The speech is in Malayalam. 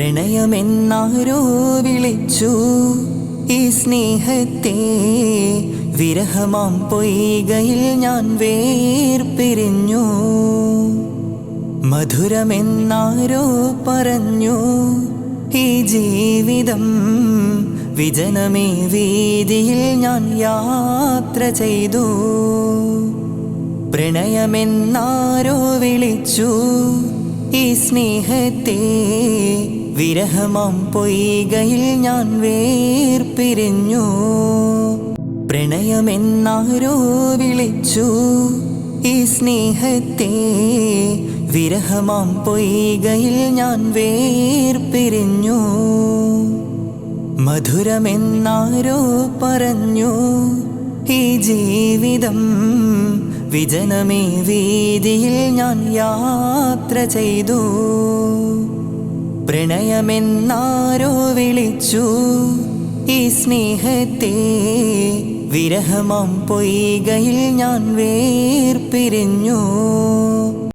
പ്രണയമെന്നാരോ വിളിച്ചു ഈ സ്നേഹത്തെ, വിരഹമാം പൊയ്കയിൽ ഞാൻ വേർപിരിഞ്ഞു. മധുരമെന്നാരോ പറഞ്ഞു ഈ ജീവിതം, വിജനമേ വീതിയിൽ ഞാൻ യാത്ര ചെയ്തു. പ്രണയമെന്നാരോ വിളിച്ചു ഈ സ്നേഹത്തെ, വിരഹമാം പൊയ്കയിൽ ഞാൻ വേർപിരിഞ്ഞു. പ്രണയമെന്നാരോ വിളിച്ചു ഈ സ്നേഹത്തെ, വിരഹമാം പൊയ്കയിൽ ഞാൻ വേർപിരിഞ്ഞു. മധുരമെന്നാരോ പറഞ്ഞു ഈ ജീവിതം, വിജനമേ വീതിയിൽ ഞാൻ യാത്ര ചെയ്തു. പ്രണയമെന്നാരോ വിളിച്ചു ഈ സ്നേഹത്തെ, വിരഹമാം പൊയ്കയിൽ ഞാൻ വേർപിരിഞ്ഞു.